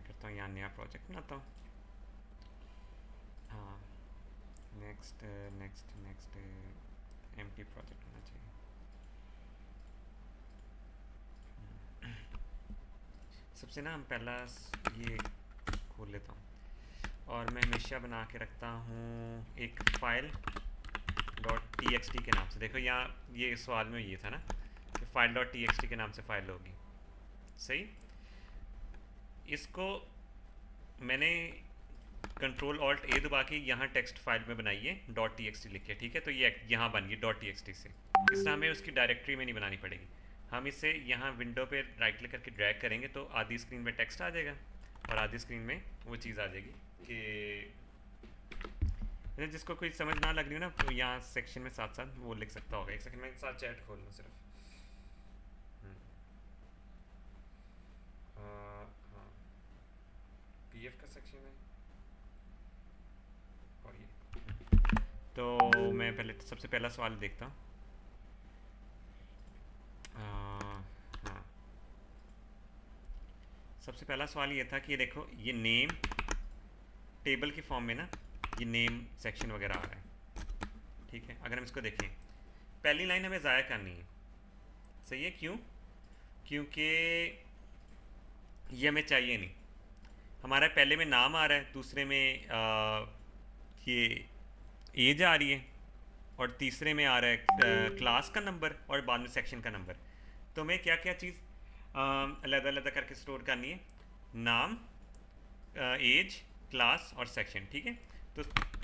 मैं करता हूँ यहाँ नया प्रोजेक्ट बनाता हूँ। हाँ, next next next empty project होना चाहिए। सबसे ना हम पहला ये खोल लेता हूँ और मैं हमेशा बना के रखता हूँ एक file dot T x T के नाम से। देखो यहाँ ये सवाल में ये था ना कि file dot T x T के नाम से फाइल होगी, सही। इसको मैंने कंट्रोल ऑल्ट ए दबा के यहाँ टेक्स्ट फाइल में बनाइए डॉट टी एक्स टी लिख के, ठीक है। तो ये यहाँ बन गई डॉट टी एक्स टी से। इस तरह हमें उसकी डायरेक्टरी में नहीं बनानी पड़ेगी। हम इसे यहाँ विंडो पे राइट क्लिक करके ड्रैग करेंगे तो आधी स्क्रीन में टेक्स्ट आ जाएगा और आधी स्क्रीन में वो चीज़ आ जाएगी कि जिसको कोई समझ ना लग रही हो ना तो यहाँ सेक्शन में साथ साथ वो लिख सकता होगा। एक सेकंड में साथ चैट खोल लूँ सिर्फ। हाँ, पीएफ का सेक्शन है और ये। तो मैं पहले सबसे पहला सवाल देखता हूँ। हाँ, सबसे पहला सवाल ये था कि देखो ये नेम टेबल के फॉर्म में ना ये नेम सेक्शन वगैरह आ रहा है, ठीक है। अगर हम इसको देखें पहली लाइन हमें ज़ाया करनी है, सही है। क्यों? क्योंकि ये हमें चाहिए नहीं। हमारा पहले में नाम आ रहा है, दूसरे में ये एज आ रही है और तीसरे में आ रहा है क्लास का नंबर और बाद में सेक्शन का नंबर। तो हमें क्या क्या चीज़ अलग अलग करके स्टोर करनी है, नाम, एज, क्लास और सेक्शन, ठीक है। तो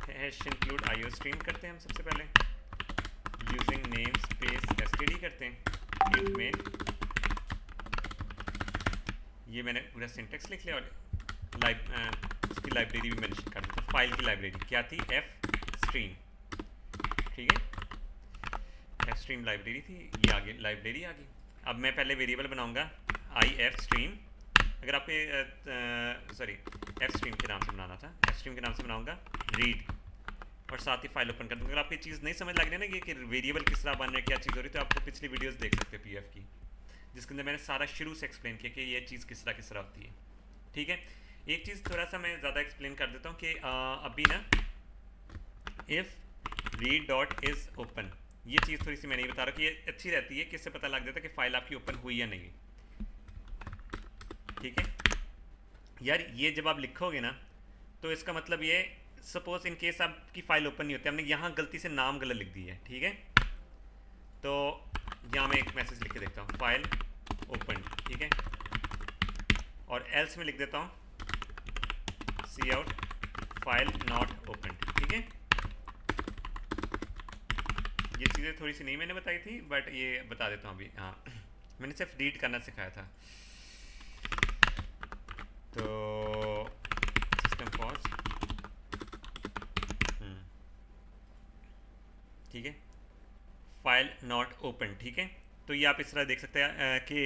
हैश इंक्लूड आईओ स्ट्रीम करते हैं हम सबसे पहले, यूजिंग नेम स्पेस एसटीडी करते हैं इंट में। ये मैंने पूरा सिंटेक्स लिख लिया और उसकी लाइब्रेरी भी मेंशन कर देता हूँ। फाइल की लाइब्रेरी क्या थी, एफ स्ट्रीम, ठीक है। एफ स्ट्रीम लाइब्रेरी थी, ये आगे लाइब्रेरी आ गई। अब मैं पहले वेरिएबल बनाऊंगा आई एफ स्ट्रीम। अगर आपके सॉरी एफ स्ट्रीम के नाम से बनाना था, एफ स्ट्रीम के नाम से बनाऊंगा रीड और साथ ही फाइल ओपन कर दूँगा। अगर आपकी चीज़ नहीं समझ लग रही है ना कि वेरिएबल किस तरह बन रहा है, क्या चीज़ हो रही है, तो आपको पिछली वीडियोस देख सकते हो पीएफ की, जिसके अंदर मैंने सारा शुरू से एक्सप्लेन किया कि ये चीज़ किस तरह होती है, ठीक है। एक चीज़ थोड़ा सा मैं ज़्यादा एक्सप्लेन कर देता हूँ कि अभी ना if read dot is open, ये चीज़ थोड़ी सी मैं नहीं बता रहा कि ये अच्छी रहती है कि इससे पता लग जाता है कि फ़ाइल आपकी ओपन हुई या नहीं, ठीक है। यार ये जब आप लिखोगे ना तो इसका मतलब ये, सपोज इन केस आपकी फ़ाइल ओपन नहीं होती, हमने यहाँ गलती से नाम गलत लिख दी है, ठीक है। तो यहाँ मैं एक मैसेज लिख के देखता हूँ फाइल ओपन, ठीक है। और एल्स में लिख देता हूँ सी आउट फाइल नॉट ओपन, ठीक है। ये चीज़ें थोड़ी सी नहीं मैंने बताई थी बट ये बता देता हूँ अभी। हाँ मैंने सिर्फ रीड करना सिखाया था। तो सिस्टम पॉज, ठीक है, फाइल नॉट ओपन, ठीक है। तो ये आप इस तरह देख सकते हैं कि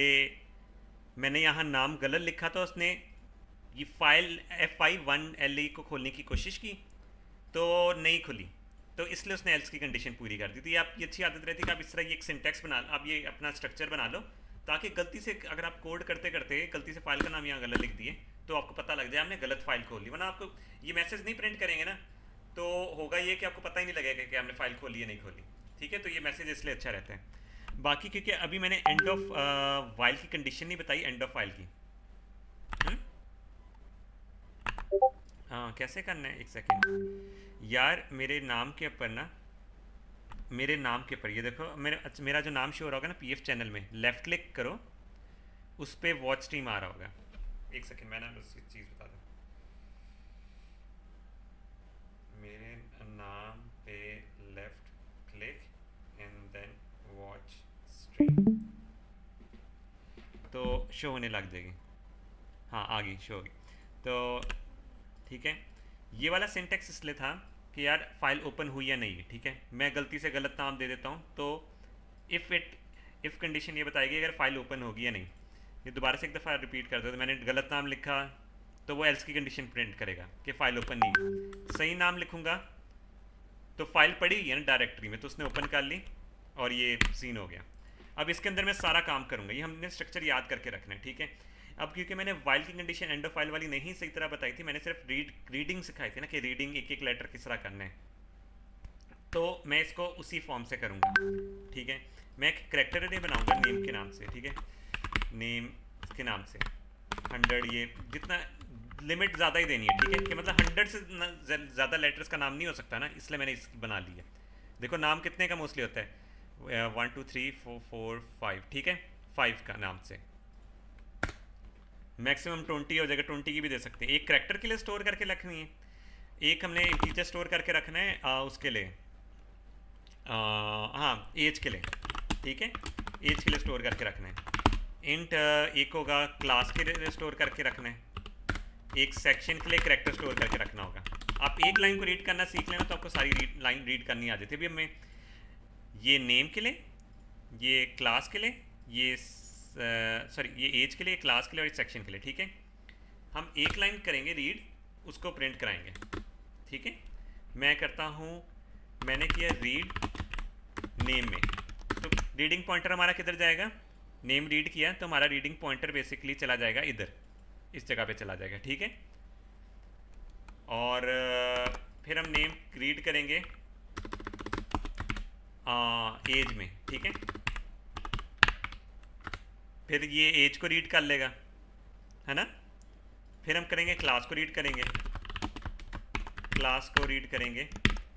मैंने यहाँ नाम गलत लिखा तो उसने ये फाइल FI1LE को खोलने की कोशिश की तो नहीं खुली, तो इसलिए उसने एल्स की कंडीशन पूरी कर दी थी। आप ये अच्छी आदत रहती है कि आप इस तरह ये एक सिंटेक्स बना, आप ये अपना स्ट्रक्चर बना लो ताकि गलती से अगर आप कोड करते करते गलती से फाइल का नाम यहाँ गलत लिख दिए तो आपको पता लग जाए हमने गलत फाइल खोल ली। वरना आपको ये मैसेज नहीं प्रिंट करेंगे ना तो होगा ये कि आपको पता ही नहीं लगेगा कि हमने फाइल खोली या नहीं खोली, ठीक है। तो ये मैसेज इसलिए अच्छा रहता है। बाकी क्योंकि अभी मैंने एंड ऑफ वाइल की कंडीशन नहीं बताई, एंड ऑफ फाइल की। हाँ कैसे करना है, एक सेकेंड यार। मेरे नाम के ऊपर ना, मेरे नाम के ऊपर ये देखो मेरा जो नाम शो हो रहा होगा ना पीएफ चैनल में, लेफ्ट क्लिक करो उस पर वॉच स्ट्रीम आ रहा होगा। एक सेकेंड मैं ना बस एक चीज़ बता दूँ, मेरे नाम पे left click and then watch stream, तो शो होने लग जाएगी। हाँ आ गई, शो होगी। तो ठीक है, ये वाला सिंटेक्स इसलिए था कि यार फाइल ओपन हुई या नहीं, ठीक है। मैं गलती से गलत नाम दे देता हूँ तो इफ़ कंडीशन ये बताएगी अगर फाइल ओपन होगी या नहीं। ये दोबारा से एक दफ़ा रिपीट कर दो, तो मैंने गलत नाम लिखा तो वो एल्स की कंडीशन प्रिंट करेगा कि फ़ाइल ओपन नहीं। सही नाम लिखूँगा तो फाइल पड़ी हुई है ना डायरेक्टरी में, तो उसने ओपन कर ली और ये सीन हो गया। अब इसके अंदर मैं सारा काम करूँगा, ये हमने स्ट्रक्चर याद करके रखना है, ठीक है। अब क्योंकि मैंने वाइल की कंडीशन एंड ऑफ वाइल वाली नहीं सही तरह बताई थी, मैंने सिर्फ रीडिंग सिखाई थी ना कि रीडिंग एक एक लेटर किस तरह करना है, तो मैं इसको उसी फॉर्म से करूँगा। ठीक है, मैं एक करेक्टर अरे बनाऊँगा नेम के नाम से। ठीक है, नेम के नाम से 100, ये जितना लिमिट ज़्यादा ही देनी है। ठीक है, कि मतलब 100 से ज़्यादा लेटर्स का नाम नहीं हो सकता ना, इसलिए मैंने इस बना लिया। देखो नाम कितने का मोस्टली होता है, 1 2 3 4 4 5। ठीक है, 5 का नाम से मैक्सिमम 20 हो जाएगा, 20 की भी दे सकते हैं। एक करेक्टर के लिए स्टोर करके रखनी है, एक हमने इंटीजर स्टोर करके रखना है उसके लिए, हाँ एज के लिए। ठीक है, एज के लिए स्टोर करके रखना है। इंट एक होगा क्लास के लिए स्टोर करके रखना है, एक सेक्शन के लिए करेक्टर स्टोर करके रखना होगा। आप एक लाइन को रीड करना सीख लेना तो आपको सारी लाइन रीड करनी आ जाती है। अभी हमें ये नेम के लिए, ये क्लास के लिए, ये सॉरी ये एज के लिए, क्लास के लिए और इस सेक्शन के लिए। ठीक है, हम एक लाइन करेंगे रीड, उसको प्रिंट कराएंगे। ठीक है, मैं करता हूँ, मैंने किया रीड नेम में, तो रीडिंग पॉइंटर हमारा किधर जाएगा, नेम रीड किया तो हमारा रीडिंग पॉइंटर बेसिकली चला जाएगा इधर, इस जगह पे चला जाएगा। ठीक है, और फिर हम नेम रीड करेंगे एज में। ठीक है, फिर ये एज को रीड कर लेगा, है ना। फिर हम करेंगे क्लास को रीड करेंगे, क्लास को रीड करेंगे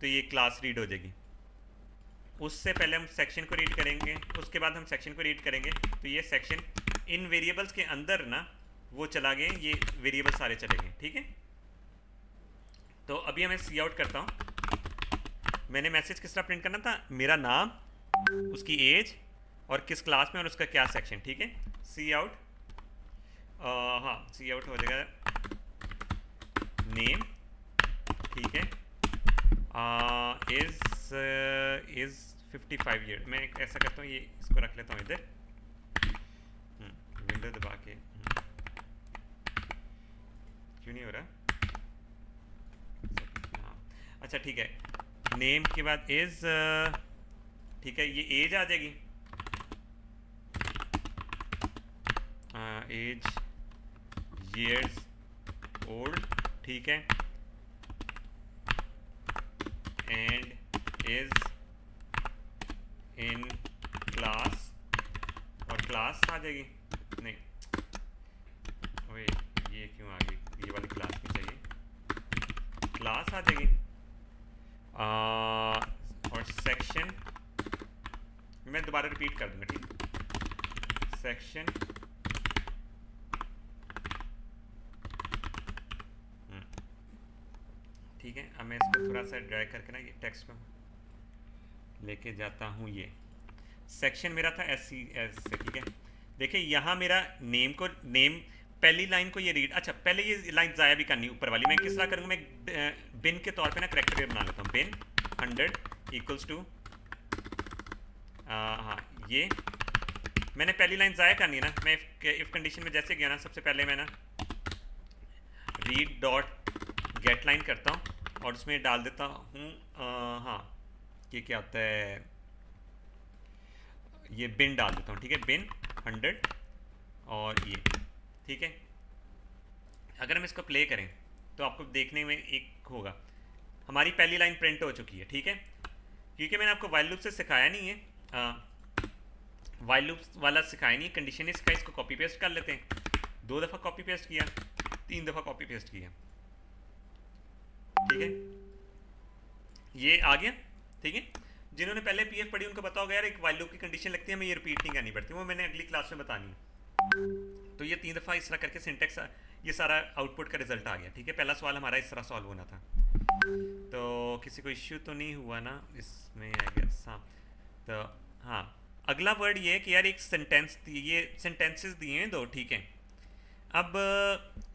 तो ये क्लास रीड हो जाएगी। उससे पहले हम सेक्शन को रीड करेंगे, उसके बाद हम सेक्शन को रीड करेंगे तो ये सेक्शन इन वेरिएबल्स के अंदर ना वो चला गए, ये वेरिएबल सारे चले गए। ठीक है, तो अभी मैं सी आउट करता हूँ। मैंने मैसेज किस तरह प्रिंट करना था, मेरा नाम, उसकी एज और किस क्लास में और उसका क्या सेक्शन। ठीक है, सी आउट, हाँ सी आउट हो जाएगा नेम। ठीक है, इज़ 55 ईयर। मैं ऐसा करता हूँ, ये इसको रख लेता हूँ इधर, विंडो दबा के, क्यों नहीं हो रहा। हाँ अच्छा ठीक है, नेम के बाद इज़, ठीक है ये एज आ जाएगी, एज years old। ठीक है, एंड इज इन क्लास, और क्लास आ जाएगी, नहीं ओए ये क्यों आ गई, ये वाली क्लास नहीं चाहिए, क्लास आ जाएगी। और सेक्शन मैं दोबारा रिपीट कर दूंगा। ठीक, सेक्शन ठीक है। अब मैं इसको थोड़ा सा ड्रैग करके ना ये टेक्स्ट को लेके जाता हूँ। ये सेक्शन मेरा था एस सी एस से। ठीक है, देखिए यहाँ मेरा नेम को, नेम पहली लाइन को ये रीड, अच्छा पहले ये लाइन ज़ाया भी करनी ऊपर वाली, मैं किस तरह करूँगा, मैं बिन के तौर पे ना करेक्टर ये बना लेता हूँ, बिन 100 इक्वल्स टू, हाँ ये मैंने पहली लाइन ज़ाया करनी है ना, मैं इफ़ कंडीशन में जैसे गया ना, सबसे पहले मैं ना रीड डॉट गेट लाइन करता हूँ और उसमें डाल देता हूँ, हाँ ये क्या होता है, ये बिन डाल देता हूँ। ठीक है, बिन 100 और ये। ठीक है, अगर हम इसको प्ले करें तो आपको देखने में एक होगा, हमारी पहली लाइन प्रिंट हो चुकी है। ठीक है, क्योंकि मैंने आपको वाइल लूप से सिखाया नहीं है, वाइल लूप वाला सिखाया नहीं, कंडीशन नहीं सिखाई, इसको कॉपी पेस्ट कर लेते हैं। 2 दफ़ा कॉपी पेस्ट किया, 3 दफ़ा कॉपी पेस्ट किया। ठीक है, ये आ गया। ठीक है, जिन्होंने पहले पीएफ पढ़ी उनको पता होगा यार एक वाइल लूप की कंडीशन लगती है, हमें ये रिपीट नहीं करनी पड़ती, वो मैंने अगली क्लास में बतानी है। तो ये 3 दफ़ा इस तरह करके सिंटेक्स, ये सारा आउटपुट का रिजल्ट आ गया। ठीक है, पहला सवाल हमारा इस तरह सॉल्व होना था, तो किसी को इश्यू तो नहीं हुआ ना इसमें, आई गेस। हाँ, तो हाँ अगला वर्ड ये है कि यार एक सेंटेंस, ये सेंटेंसेस दिए हैं 2। ठीक है, अब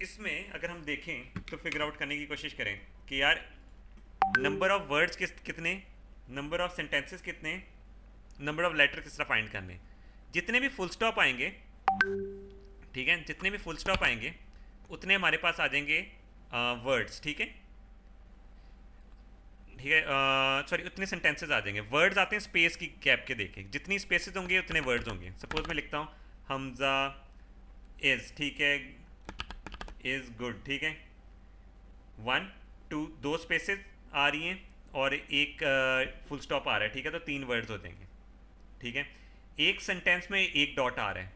इसमें अगर हम देखें तो फिगर आउट करने की कोशिश करें कि यार नंबर ऑफ वर्ड्स कितने, नंबर ऑफ सेंटेंसेस कितने, नंबर ऑफ लेटर किस तरह फाइंड करने। जितने भी फुल स्टॉप आएंगे, ठीक है, जितने भी फुल स्टॉप आएंगे उतने हमारे पास आ जाएंगे वर्ड्स। ठीक है, ठीक है, सॉरी उतने सेंटेंसेस आ जाएंगे। वर्ड्स आते हैं स्पेस की गैप के देखें, जितनी स्पेसेस होंगे उतने वर्ड्स होंगे। सपोज मैं लिखता हूँ हमजा इज, ठीक है, इज गुड, ठीक है, 1 2 दो स्पेसेस आ रही हैं और एक फुल स्टॉप आ रहा है, ठीक है, तो 3 वर्ड्स हो जाएंगे, ठीक है। एक सेंटेंस में एक डॉट आ रहा है,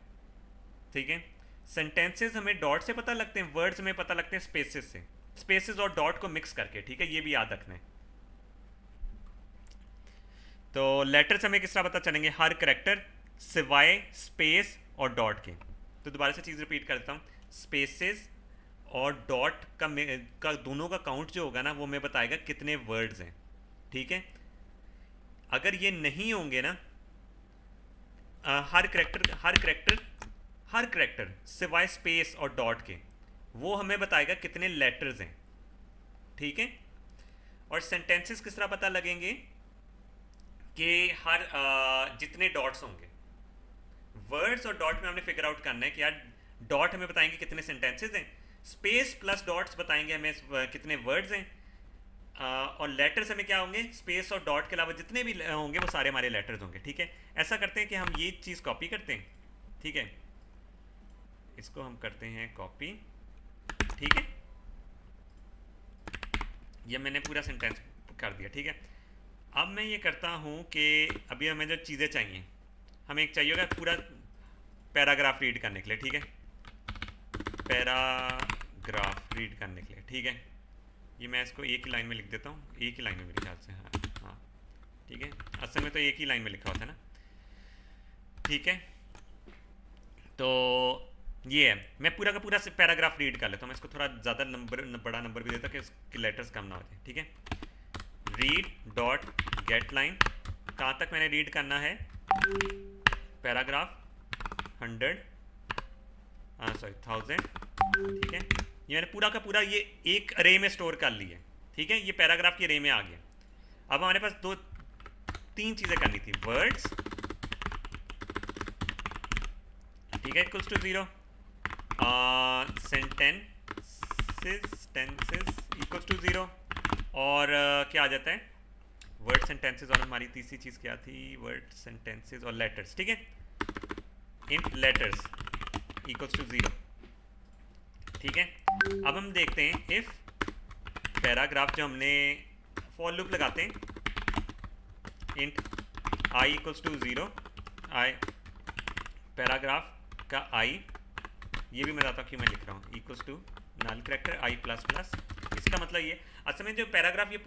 ठीक है। सेंटेंसेस हमें डॉट से पता लगते हैं, वर्ड्स में पता लगते हैं स्पेसेस से, स्पेसेस और डॉट को मिक्स करके, ठीक है, ये भी याद रखना है। तो लेटर्स हमें किस तरह पता चलेंगे, हर करेक्टर सिवाय स्पेस और डॉट के। तो दोबारा से चीज़ रिपीट करता हूँ, स्पेसेस और डॉट का दोनों का काउंट जो होगा ना, वो हमें बताएगा कितने वर्ड्स हैं, ठीक है। अगर ये नहीं होंगे ना, हर करेक्टर सिवाय स्पेस और डॉट के, वो हमें बताएगा कितने लेटर्स हैं, ठीक है। और सेंटेंसेस किस तरह पता लगेंगे कि हर जितने डॉट्स होंगे, वर्ड्स और डॉट में हमने फिगर आउट करना है कि यार डॉट हमें बताएंगे कितने सेंटेंसेस हैं, स्पेस प्लस डॉट्स बताएंगे हमें कितने वर्ड्स हैं, और लेटर्स हमें क्या होंगे, स्पेस और डॉट के अलावा जितने भी होंगे वो सारे हमारे लेटर्स होंगे, ठीक है। ऐसा करते हैं कि हम ये चीज़ कॉपी करते हैं, ठीक है, इसको हम करते हैं कॉपी, ठीक है, ये मैंने पूरा सेंटेंस कर दिया, ठीक है। अब मैं ये करता हूँ कि अभी हमें जो चीज़ें चाहिए, हमें एक चाहिए होगा पूरा पैराग्राफ रीड करने के लिए, ठीक है, पैराग्राफ रीड करने के लिए, ठीक है। ये मैं इसको एक ही लाइन में लिख देता हूँ, एक ही लाइन में मेरे ख्याल से, हाँ हाँ ठीक है, असल में तो एक ही लाइन में लिखा होता है ना, ठीक है। तो ये है, मैं पूरा का पूरा पैराग्राफ रीड कर लेता हूँ, मैं इसको थोड़ा ज़्यादा बड़ा नंबर भी देता हूँ कि इसके लेटर्स कम ना हो जाए, ठीक है। रीड डॉट गेट लाइन, कहाँ तक मैंने रीड करना है, पैराग्राफ 100 1000, ठीक है। ये मैंने पूरा का पूरा ये एक अरे में स्टोर कर लिया, ठीक है, ये पैराग्राफ की अरे में आ गया। अब हमारे पास 2-3 चीज़ें करनी थी, वर्ड्स, ठीक है, equals to 0, sentences equals to 0, और क्या आ जाता है, वर्ड सेंटेंसेस, और हमारी तीसरी चीज़ क्या थी, वर्ड सेंटेंसेस और लेटर्स, ठीक है, इंट लेटर्स इक्वल्स टू 0, ठीक है। अब हम देखते हैं इफ पैराग्राफ, जो हमने फॉर लूप लगाते हैं, int i equals to 0, i paragraph का आई, ये भी मैं बताता हूँ क्यों मैं लिख रहा हूँ, equals to null character i plus plus. इसका मतलब ये असल में जो पैराग्राफ ये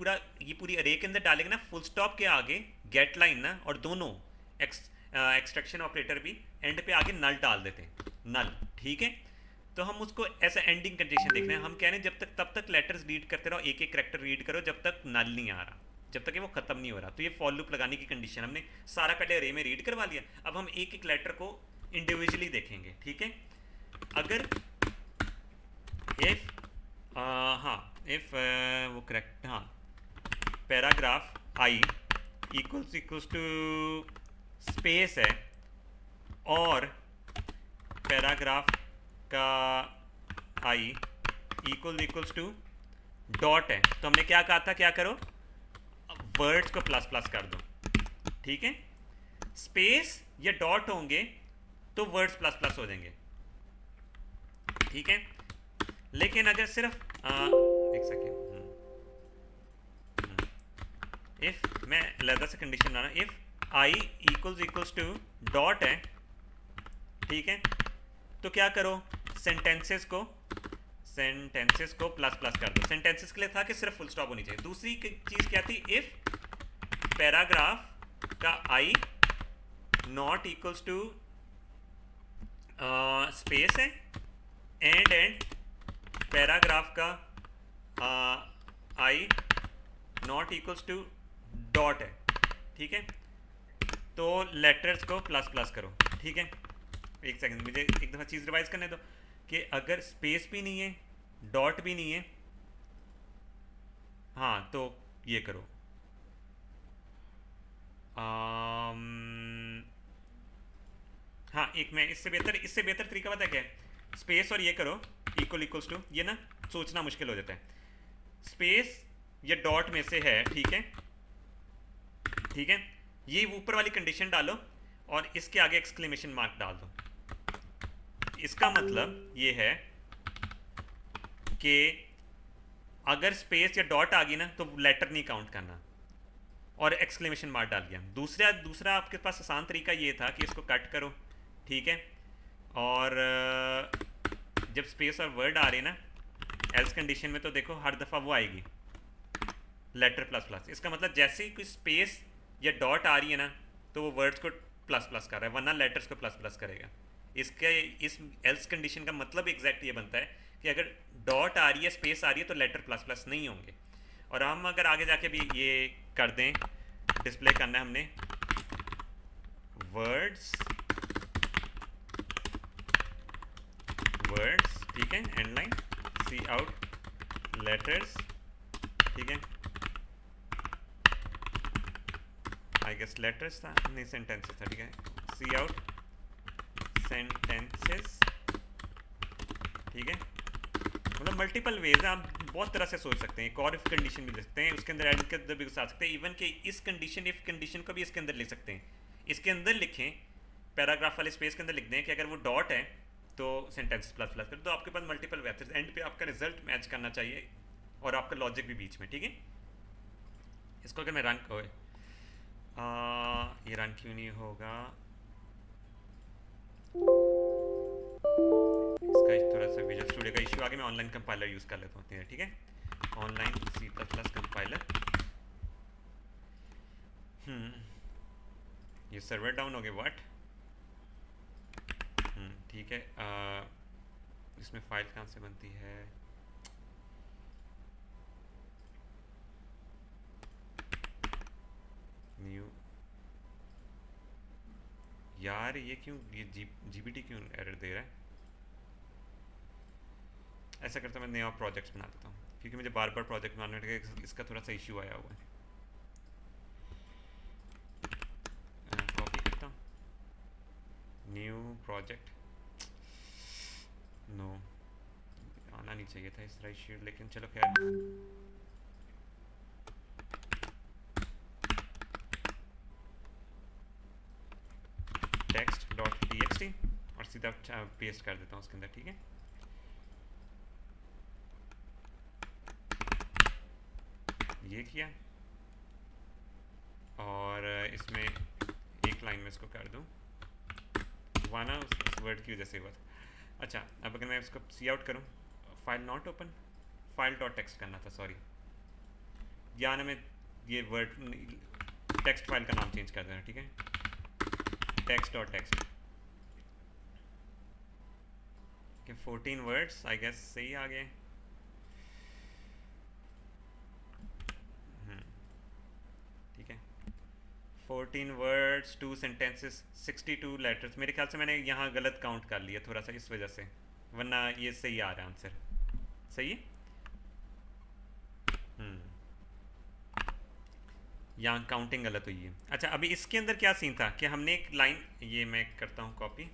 पूरी अरे के अंदर डालेगा ना, फुल स्टॉप के आगे गेट लाइन ना, और दोनों एक्सट्रैक्शन ऑपरेटर भी एंड पे आगे नल डाल देते हैं, नल, ठीक है। तो हम उसको ऐसा एंडिंग कंडीशन देख रहे हैं, हम कह रहे हैं जब तक तब तक लेटर्स रीड करते रहो, एक एक करेक्टर रीड करो जब तक नल नहीं आ रहा, जब तक कि वो खत्म नहीं हो रहा। तो ये फॉर लूप लगाने की कंडीशन हमने सारा पहले अरे में रीड करवा लिया, अब हम एक एक लेटर को इंडिविजुअली देखेंगे, ठीक है। अगर इफ इफ वो करेक्ट, हाँ, paragraph i equals to space है और पैराग्राफ का आई इक्वल्स टू डॉट है, तो हमने क्या कहा था, क्या करो, वर्ड्स को प्लस प्लस कर दो, ठीक है। स्पेस या डॉट होंगे तो वर्ड्स प्लस प्लस हो जाएंगे, ठीक है। लेकिन अगर सिर्फ एक सेकेंड, इफ मैं अलग से कंडीशन बना, if I equals to dot है, ठीक है, तो क्या करो, सेंटेंसेस को प्लस प्लस कर दो। सेंटेंसेस के लिए था कि सिर्फ फुल स्टॉप होनी चाहिए। दूसरी चीज़ क्या थी, इफ पैराग्राफ का आई नॉट इक्वल्स टू स्पेस है एंड पैराग्राफ का आई नॉट इक्वल्स टू डॉट है, ठीक है, तो लेटर्स को प्लस प्लस करो, ठीक है। एक सेकंड, मुझे एक दफ़ा चीज़ रिवाइज करने दो कि अगर स्पेस भी नहीं है, डॉट भी नहीं है, हाँ, तो ये करो, हाँ, एक मैं इससे बेहतर तरीका पता है क्या है, स्पेस और ये करो इक्वल्स टू, ये ना सोचना मुश्किल हो जाता है, स्पेस ये डॉट में से है, ठीक है, ठीक है, ये ऊपर वाली कंडीशन डालो और इसके आगे एक्सक्लेमेशन मार्क डाल दो, इसका मतलब ये है कि अगर स्पेस या डॉट आ गई ना तो लेटर नहीं काउंट करना, और एक्सक्लेमेशन मार्क डाल दिया। दूसरा आपके पास आसान तरीका ये था कि इसको कट करो, ठीक है, और जब स्पेस और वर्ड आ रही ना एल्स कंडीशन में, तो देखो हर दफ़ा वो आएगी लेटर प्लस प्लस। इसका मतलब जैसे ही कोई स्पेस या डॉट आ रही है ना तो वो वर्ड्स को प्लस प्लस कर रहा है, वरना लेटर्स को प्लस प्लस करेगा। इस एल्स कंडीशन का मतलब एग्जैक्ट ये बनता है कि अगर डॉट आ रही है, स्पेस आ रही है, तो लेटर प्लस प्लस नहीं होंगे। और हम अगर आगे जाके भी ये कर दें, डिस्प्ले करना है हमने वर्ड्स, ठीक है, end line c out letters, ठीक है, आई गेस लेटर्स था, नहीं सेंटेंसेस था, ठीक है, सी आउट सेंटेंसेस, ठीक है। मतलब मल्टीपल वेज आप बहुत तरह से सोच सकते हैं, एक और इफ कंडीशन भी लिख सकते हैं, उसके अंदर एंड के अंदर भी घुसा सकते हैं, इवन कि इस कंडीशन इफ कंडीशन को भी इसके अंदर लिख सकते हैं। इसके अंदर लिखें, पैराग्राफ वाले स्पेस के अंदर लिख दें कि अगर वो डॉट है तो सेंटेंसेस प्लस प्लस कर, तो आपके पास मल्टीपल वेज, एंड पे आपका रिजल्ट मैच करना चाहिए और आपका लॉजिक भी बीच में, ठीक है। इसको अगर मैं रन ये रन क्यों नहीं होगा, इसका थोड़ा सा विजुअल स्टूडियो का इशू आगे, मैं ऑनलाइन कंपाइलर यूज़ कर लेता हूँ, ठीक है, ऑनलाइन C++ कंपाइलर। ये सर्वर डाउन हो गया, व्हाट, ठीक है। इसमें फाइल कहाँ से बनती है, न्यू, यार ये क्यों, ये जीपीटी क्यों एरर दे रहा है। ऐसा करता हूँ, मैं नया प्रोजेक्ट्स बना देता हूँ, क्योंकि मुझे बार बार प्रोजेक्ट बनाने के इसका थोड़ा सा इशू आया हुआ है। कॉपी करता हूँ, न्यू प्रोजेक्ट, नो आना नहीं चाहिए था इस तरह इशू, लेकिन चलो खैर। text.txt और सीधा पेस्ट कर देता हूँ उसके अंदर, ठीक है। ये किया, और इसमें एक लाइन में इसको कर दूँ, वाना उस वर्ड की वजह से हुआ था। अच्छा, अब अगर मैं इसको सी आउट करूँ, file not open, file dot text करना था, सॉरी, या ना मैं ये वर्ड टेक्स्ट फाइल का नाम चेंज कर देना, ठीक है, text.txt के 14 वर्ड्स आई गेस सही आ गए। ठीक है, 14 वर्ड्स, 2 सेंटेंसेस, 62 लेटर्स। मेरे ख्याल से मैंने यहाँ गलत काउंट कर लिया थोड़ा सा इस वजह से, वरना ये सही आ रहा है आंसर, सही है। यहाँ काउंटिंग गलत हुई है। अच्छा, अभी इसके अंदर क्या सीन था कि हमने एक लाइन, ये मैं करता हूँ कॉपी,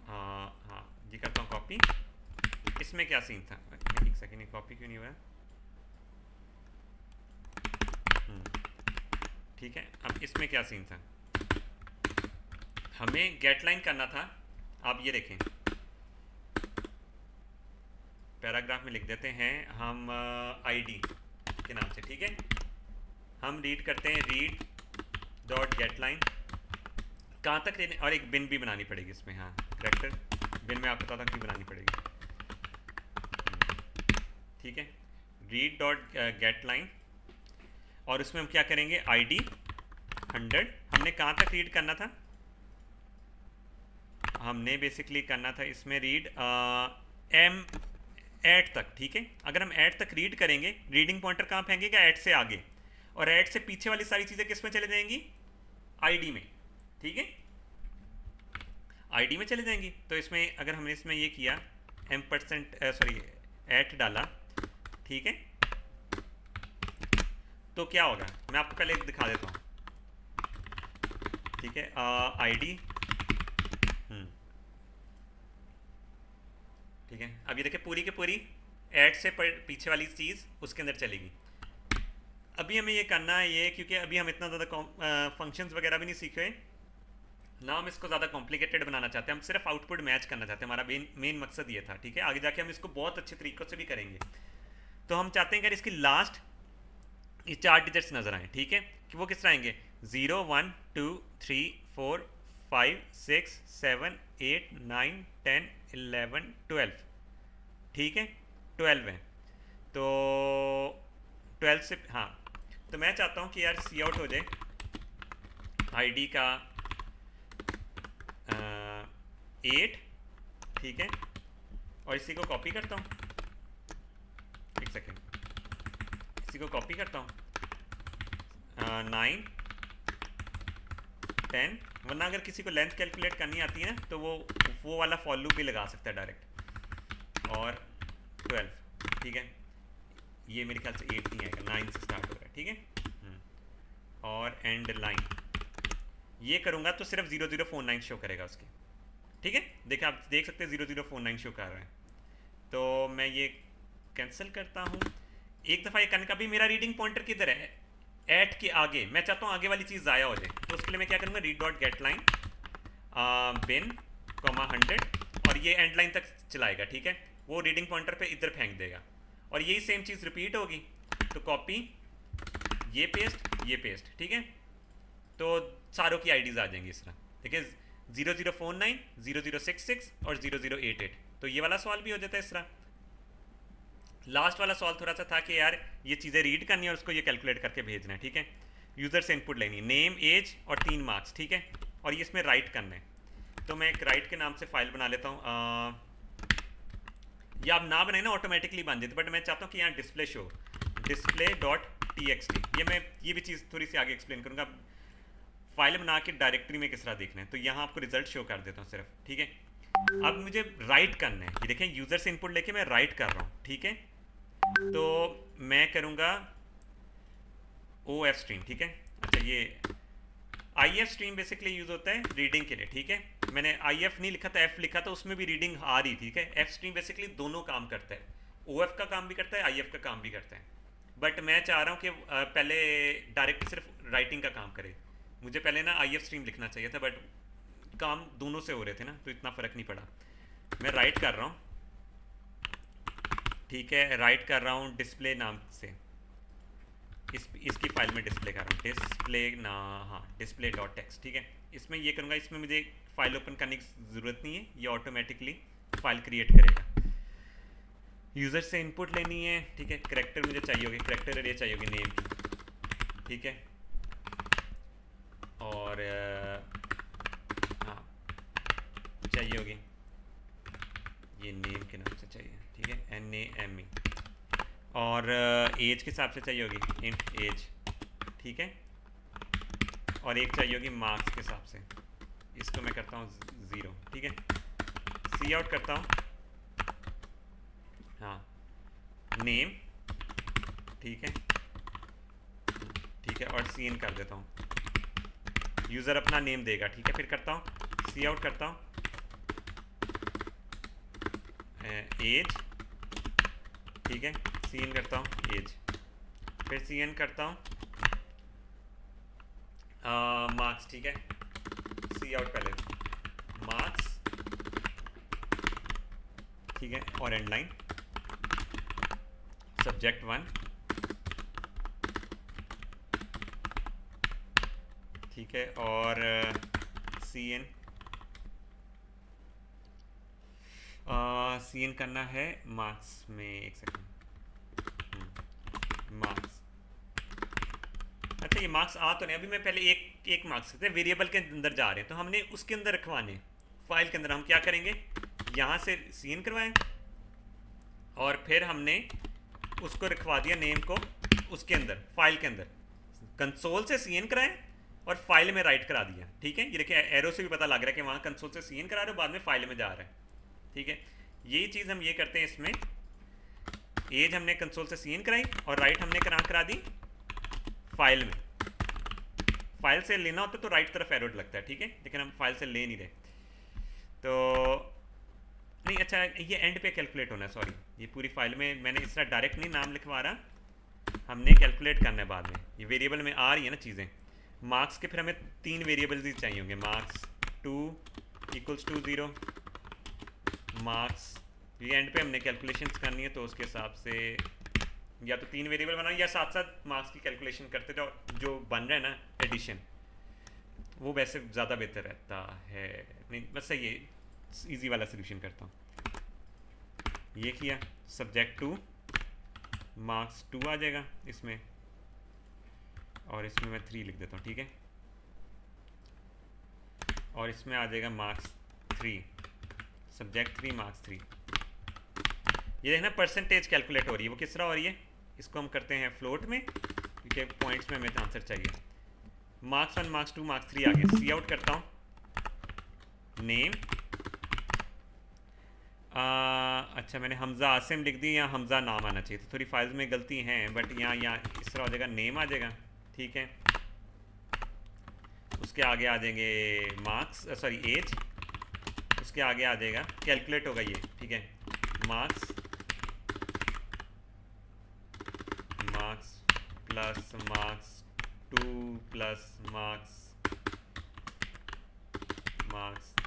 हाँ ये करता हूँ कॉपी। इसमें क्या सीन था, एक सेकेंड, कॉपी क्यों नहीं हुआ, ठीक है। अब इसमें क्या सीन था, हमें गेट लाइन करना था। आप ये देखें, पैराग्राफ में लिख देते हैं हम आईडी के नाम से, ठीक है। हम रीड करते हैं रीड डॉट गेट लाइन, कहाँ तक रीड, और एक बिन भी बनानी पड़ेगी इसमें, हाँ करेक्टर बिन में आपको पता था क्यों बनानी पड़ेगी, ठीक है। रीड डॉट गेट लाइन, और उसमें हम क्या करेंगे, ID 100। हमने कहाँ तक रीड करना था, हमने बेसिकली करना था इसमें रीड M8 तक, ठीक है। अगर हम 8 तक रीड करेंगे, रीडिंग पॉइंटर कहाँ फेंकेगा, 8 से आगे, और 8 से पीछे वाली सारी चीज़ें किस में चले जाएंगी, ID में, ठीक है, ID में चले जाएंगी। तो इसमें अगर हमने इसमें ये किया सॉरी 8 डाला, ठीक है, तो क्या होगा, मैं आपको पहले दिखा देता हूँ, ठीक है। ID, ठीक है। अब ये देखिए, पूरी की पूरी ऐड से पीछे वाली चीज़ उसके अंदर चलेगी। अभी हमें ये करना है ये, क्योंकि अभी हम इतना ज़्यादा फंक्शंस वगैरह भी नहीं सीख रहे, ना हम इसको ज़्यादा कॉम्प्लिकेटेड बनाना चाहते हैं, हम सिर्फ आउटपुट मैच करना चाहते हैं, हमारा मेन मकसद ये था, ठीक है। आगे जाके हम इसको बहुत अच्छे तरीक़ों से भी करेंगे। तो हम चाहते हैं कि इसकी लास्ट ये 4 डिजिट्स नज़र आएँ, ठीक है, कि वो किस तरह आएंगे, 0 1 2 3 4 5 6 7 8 9 10 11 12, ठीक है, 12 है। तो 12 से हाँ, तो मैं चाहता हूँ कि यार सी आउट हो जाए आईडी का 8, ठीक है, और इसी को कॉपी करता हूँ, एक सेकेंड, इसी को कॉपी करता हूँ 9 10, वरना अगर किसी को लेंथ कैलकुलेट करनी आती है ना तो वो वाला फॉर लूप भी लगा सकता है डायरेक्ट, और 12, ठीक है, ये मेरे ख्याल से 8 नहीं आएगा, 9 से स्टार्ट हो रहा है, ठीक है। और एंड लाइन ये करूँगा तो सिर्फ 0049 शो करेगा उसके, ठीक है, देखिए आप देख सकते हैं 0049 शो कर रहा है। तो मैं ये कैंसिल करता हूँ। एक दफ़ा ये करने का भी मेरा रीडिंग पॉइंटर किधर है, एट के आगे, मैं चाहता हूँ आगे वाली चीज़ ज़ाया हो जाए, तो उसके लिए मैं क्या करूँगा, रीड डॉट गेट लाइन बिन 100, और ये एंड लाइन तक चलाएगा, ठीक है, वो रीडिंग पॉइंटर पे इधर फेंक देगा, और यही सेम चीज़ रिपीट होगी। तो कॉपी, ये पेस्ट, ठीक है, तो सारों की आईडीज़ आ जाएंगी इस तरह, देखिए 0049 0066 और 0088, तो ये वाला सवाल भी हो जाता है इस तरह। लास्ट वाला सवाल थोड़ा सा था कि यार ये चीज़ें रीड करनी है और उसको ये कैलकुलेट करके भेजना है, ठीक है, यूज़र से इनपुट लेनी है, नेम एज और 3 मार्क्स, ठीक है, और ये इसमें राइट करना है। तो मैं एक राइट के नाम से फाइल बना लेता हूँ, या आप ना बनाए ना ऑटोमेटिकली बन जाते, बट मैं चाहता हूँ कि यहाँ डिस्प्ले शो, display.txt, ये भी चीज़ थोड़ी सी आगे एक्सप्लेन करूँगा, फाइल बना के डायरेक्टरी में किस तरह देखना है। तो यहाँ आपको रिजल्ट शो कर देता हूँ सिर्फ, ठीक है। अब मुझे राइट करना है, ये देखें यूज़र से इनपुट लेके मैं राइट कर रहा हूँ, ठीक है, तो मैं करूँगा OF स्ट्रीम, ठीक है। अच्छा, ये IF स्ट्रीम बेसिकली यूज़ होता है रीडिंग के लिए, ठीक है, मैंने IF नहीं लिखा था, F लिखा था, उसमें भी रीडिंग आ रही, ठीक है। F स्ट्रीम बेसिकली दोनों काम करता है, OF का काम भी करता है, IF का काम भी करता है, बट मैं चाह रहा हूँ कि पहले डायरेक्ट सिर्फ राइटिंग का काम करे। मुझे पहले ना IF स्ट्रीम लिखना चाहिए था, बट काम दोनों से हो रहे थे ना, तो इतना फ़र्क नहीं पड़ा। मैं राइट कर रहा हूँ, ठीक है, राइट कर रहा हूँ डिस्प्ले नाम से, इसकी फाइल में डिस्प्ले कर रहा हूँ, डिस्प्ले ना, हाँ, display.txt, ठीक है। इसमें ये करूँगा, इसमें मुझे फाइल ओपन करने की ज़रूरत नहीं है, ये ऑटोमेटिकली फाइल क्रिएट करेगा। यूज़र से इनपुट लेनी है, ठीक है, करैक्टर मुझे चाहिए होगी, करैक्टर एरिया चाहिए होगी नेम की, ठीक है, और हाँ चाहिए होगी, ये नेम के नाम से चाहिए, ठीक है, NAME, और एज के हिसाब से चाहिए होगी इंट एज, ठीक है, और एक चाहिए होगी मार्क्स के हिसाब से, इसको मैं करता हूँ 0, ठीक है, सी आउट करता हूँ, हाँ, नेम, ठीक है, और सी इन कर देता हूँ, यूज़र अपना नेम देगा, ठीक है, फिर करता हूँ सी आउट करता हूँ, एज, ठीक है, सी इन करता हूँ एज, फिर सी इन करता हूँ मार्क्स, ठीक है, सी आउट पहले मार्क्स, ठीक है, और एंड लाइन सब्जेक्ट 1, ठीक है, और सी एन करना है मार्क्स में, एक सेकंड, मार्क्स, अच्छा ये मार्क्स आ तो नहीं, अभी मैं पहले एक मार्क्स से वेरिएबल के अंदर जा रहे हैं, तो हमने उसके अंदर रखवाने, फाइल के अंदर हम क्या करेंगे, यहाँ से सी एन करवाएं, और फिर हमने उसको रखवा दिया नेम को उसके अंदर, फाइल के अंदर, कंसोल से सी एन कराएं और फाइल में राइट करा दिया, ठीक है, ये देखिए एरो से भी पता लग रहा है कि वहाँ कंसोल से सी एन करा रहे हो, बाद में फाइल में जा रहा है, ठीक है। यही चीज़ हम ये करते हैं इसमें, एज हमने कंसोल से सी एन कराई और राइट हमने करा दी फाइल में, फाइल से लेना होता तो राइट तरफ एरो लगता है, ठीक है, लेकिन हम फाइल से ले नहीं रहे, तो नहीं, अच्छा ये एंड पे कैलकुलेट होना है, सॉरी, ये पूरी फाइल में मैंने इस तरह डायरेक्ट नहीं नाम लिखवा रहा, हमने कैलकुलेट करना है बाद में, ये वेरिएबल में आ रही है ना चीज़ें, मार्क्स के फिर हमें 3 वेरिएबल्स ही चाहिए होंगे, मार्क्स 2 इक्वल्स टू 0, मार्क्स, ये एंड पे हमने कैलकुलेशंस करनी है तो उसके हिसाब से या तो 3 वेरिएबल बनाओ या साथ साथ मार्क्स की कैलकुलेशन करते जाओ। जो बन रहा है ना एडिशन, वो वैसे ज़्यादा बेहतर रहता है। नहीं बस सही है, इजी वाला सोल्यूशन करता हूँ। ये किया, सब्जेक्ट 2 मार्क्स 2 आ जाएगा इसमें, और इसमें मैं 3 लिख देता हूँ, ठीक है। और इसमें आ जाएगा मार्क्स 3, सब्जेक्ट 3 मार्क्स 3। ये देखना परसेंटेज कैलकुलेट हो रही है, वो किस तरह हो रही है, इसको हम करते हैं फ्लोट में क्योंकि पॉइंट्स में हमें आंसर चाहिए। मार्क्स 1 मार्क्स 2 मार्क्स 3 आ गए। सी आउट करता हूँ, नेम, अच्छा मैंने हमज़ा आसिम लिख दी, यहाँ हमज़ा नाम आना चाहिए, तो थोड़ी फाइल्स में गलती हैं, बट यहाँ इस तरह हो जाएगा, नेम आ जाएगा, ठीक है। उसके आगे आ जाएंगे मार्क्स, सॉरी एज, उसके आगे आ जाएगा कैलकुलेट होगा ये, ठीक है। Marks plus marks 2 plus marks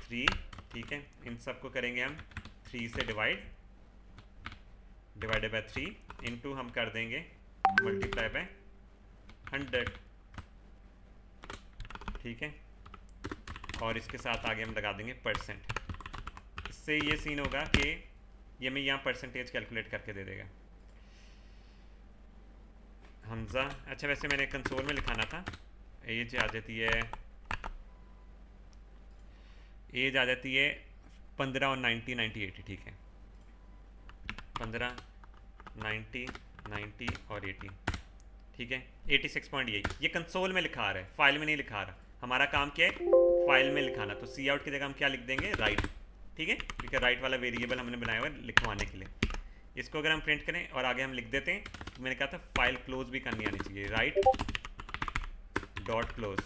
3, ठीक है। इन सबको करेंगे हम 3 से डिवाइडेड बाय 3 इनटू हम कर देंगे मल्टीप्लाई बाय 100, ठीक है। और इसके साथ आगे हम लगा देंगे परसेंट। इससे ये सीन होगा कि ये मैं यहाँ परसेंटेज कैलकुलेट करके दे देगा हमज़ा। अच्छा वैसे मैंने कंसोल में लिखाना था, एज आ जाती है 15 और 90 90 80, ठीक है। 15 90 और 80, ठीक है। 86.8 ये कंसोल में लिखा रहा है, फाइल में नहीं लिखा रहा। हमारा काम क्या है, फाइल में लिखाना। तो सी आउट की जगह हम क्या लिख देंगे, राइट, ठीक है, क्योंकि राइट वाला वेरिएबल हमने बनाया हुआ है लिखवाने के लिए। इसको अगर हम प्रिंट करें और आगे हम लिख देते हैं, तो मैंने कहा था फाइल क्लोज भी करनी आनी चाहिए, राइट डॉट क्लोज।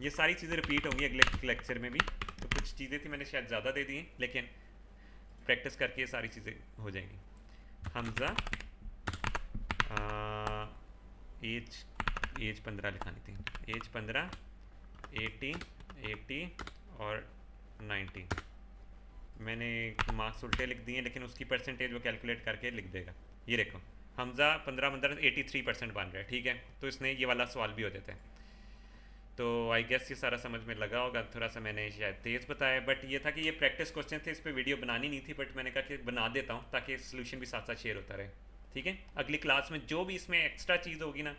ये सारी चीज़ें रिपीट होंगी अगले लेक्चर में भी, तो कुछ चीज़ें थी मैंने शायद ज़्यादा दे दी हैं, लेकिन प्रैक्टिस करके ये सारी चीज़ें हो जाएंगी। हमज़ा एज 15 लिखानी थी, एज 15 80 और 90। मैंने मार्क्स उल्टे लिख दिए, लेकिन उसकी परसेंटेज वो कैलकुलेट करके लिख देगा। ये देखो हमज़ा 15 83% बन रहा है, ठीक है। तो इसने ये वाला सवाल भी हो जाता है। तो आई गेस ये सारा समझ में लगा होगा। थोड़ा सा मैंने शायद तेज़ बताया, बट ये था कि ये प्रैक्टिस क्वेश्चन थे, इस पर वीडियो बनानी नहीं थी, बट मैंने कहा कि बना देता हूँ ताकि सोल्यूशन भी साथ साथ शेयर होता रहे, ठीक है। अगली क्लास में जो भी इसमें एक्स्ट्रा चीज़ होगी ना,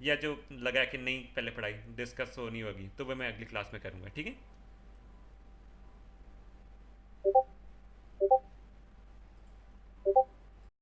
या जो लगा कि नहीं पहले पढ़ाई डिस्कस हो नहीं होगी, तो वह मैं अगली क्लास में करूँगा, ठीक है।